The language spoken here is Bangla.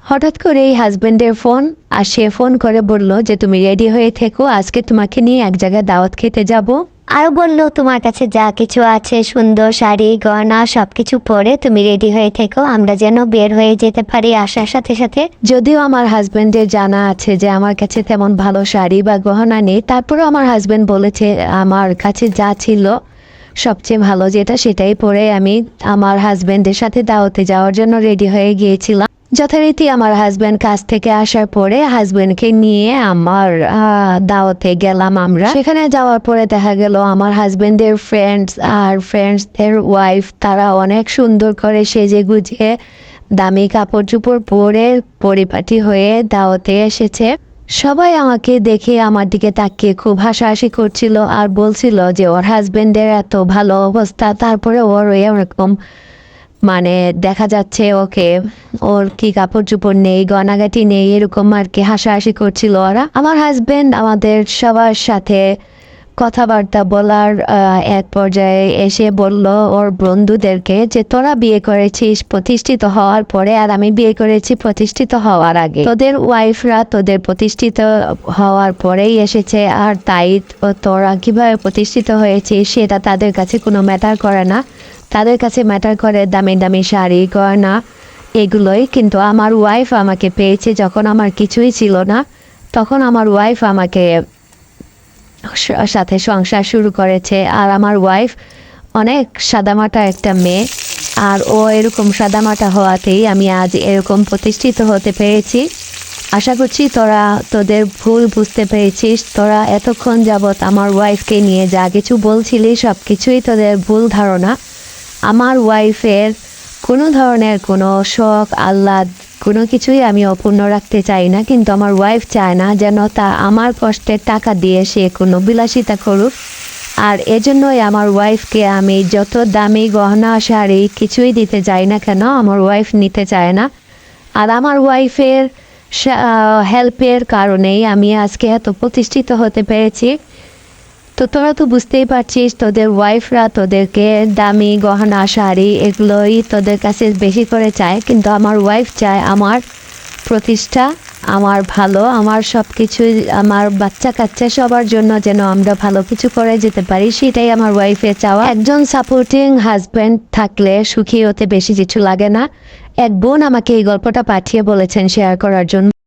হঠাৎ করেই হাজবেন্ডের ফোন, আর সে ফোন করে বলল যে তুমি রেডি হয়ে থেকো, আজকে তোমাকে নিয়ে এক জায়গায় দাওয়াত খেতে যাব। আরো বললো তোমার কাছে যা কিছু আছে সুন্দর শাড়ি গয়না সবকিছু পরে তুমি রেডি হয়ে থেকো, আমরা যেন বের হয়ে যেতে পারি আসার সাথে সাথে। যদিও আমার হাজবেন্ডের জানা আছে যে আমার কাছে তেমন ভালো শাড়ি বা গহনা নেই, তারপরেও আমার হাজবেন্ড বলেছে আমার কাছে যা ছিল সবচেয়ে ভালো যেটা সেটাই পরে আমি আমার হাজবেন্ডের সাথে দাওয়াতে যাওয়ার জন্য রেডি হয়ে গিয়েছিলাম। যথারীতি আমার হাজবেন্ড কাজ থেকে আসার পরে হাজবেন্ডকে নিয়ে আমার দাওয়াতে গেলাম আমরা। সেখানে যাওয়ার পরে দেখা গেল আমার হাজবেন্ডের ফ্রেন্ডস আর ফ্রেন্ডসদের ওয়াইফ তারা অনেক সুন্দর করে সেজে গুজে দামি কাপড় চোপড় পরে পরিপাটি হয়ে দাওয়াতে এসেছে। সবাই আমাকে দেখে আমার দিকে তাকিয়ে খুব হাসাহাসি করছিল আর বলছিল যে ওর হাজবেন্ডের এত ভালো অবস্থা, তারপরে ওর এরকম মানে দেখা যাচ্ছে ওকে ওর কি কাপড় চোপড় নেই, গয়নাগাটি নেই, এরকম আর কি হাসাহাসি করছিল ওরা। আমার হাজবেন্ড আমাদের সবার সাথে কথাবার্তা বলার এক পর্যায়ে এসে বলল ওর বন্ধুদেরকে যে তোরা বিয়ে করেছিস প্রতিষ্ঠিত হওয়ার পরে, আর আমি বিয়ে করেছি প্রতিষ্ঠিত হওয়ার আগে। তোদের ওয়াইফরা তোদের প্রতিষ্ঠিত হওয়ার পরেই এসেছে, আর তাই তোরা কিভাবে প্রতিষ্ঠিত হয়েছিস সেটা তাদের কাছে কোনো ম্যাটার করে না। তাদের কাছে ম্যাটার করে দামি দামি শাড়ি গয়না এগুলোই। কিন্তু আমার ওয়াইফ আমাকে পেয়েছে যখন আমার কিছুই ছিল না, তখন আমার ওয়াইফ আমাকে সাথে সংসার শুরু করেছে। আর আমার ওয়াইফ অনেক সাদামাটা একটা মেয়ে, আর ও এরকম সাদামাটা হওয়াতেই আমি আজ এরকম প্রতিষ্ঠিত হতে পেরেছি। আশা করছি তোরা তোদের ভুল বুঝতে পেরেছিস। তোরা এতক্ষণ যাবৎ আমার ওয়াইফকে নিয়ে যা কিছু বলছিলি সব কিছুই তোদের ভুল ধারণা। আমার ওয়াইফের কোনো ধরনের কোনো শখ আহ্লাদ কোনো কিছুই আমি অপূর্ণ রাখতে চাই না, কিন্তু আমার ওয়াইফ চায় না যেন তা আমার কষ্টের টাকা দিয়ে সে কোনো বিলাসিতা করুক। আর এজন্যই আমার ওয়াইফকে আমি যত দামি গহনা শাড়ি কিছুই দিতে যাই না কেন আমার ওয়াইফ নিতে চায় না। আর আমার ওয়াইফের হেল্পের কারণেই আমি আজকে এত প্রতিষ্ঠিত হতে পেরেছি। তো তোরা তো বুঝতেই পারছিস তোদের ওয়াইফরা তোদেরকে দামি গহনা শাড়ি এগুলোই তোদের কাছে বেশি করে চায়, কিন্তু আমার ওয়াইফ চায় আমার প্রতিষ্ঠা, আমার ভালো, আমার সব কিছুই, আমার বাচ্চা কাচ্চা সবার জন্য যেন আমরা ভালো কিছু করে যেতে পারি, সেটাই আমার ওয়াইফের চাওয়া। একজন সাপোর্টিং হাজব্যান্ড থাকলে সুখী হতে বেশি কিছু লাগে না। এক বোন আমাকে এই গল্পটা পাঠিয়ে বলেছেন শেয়ার করার জন্য।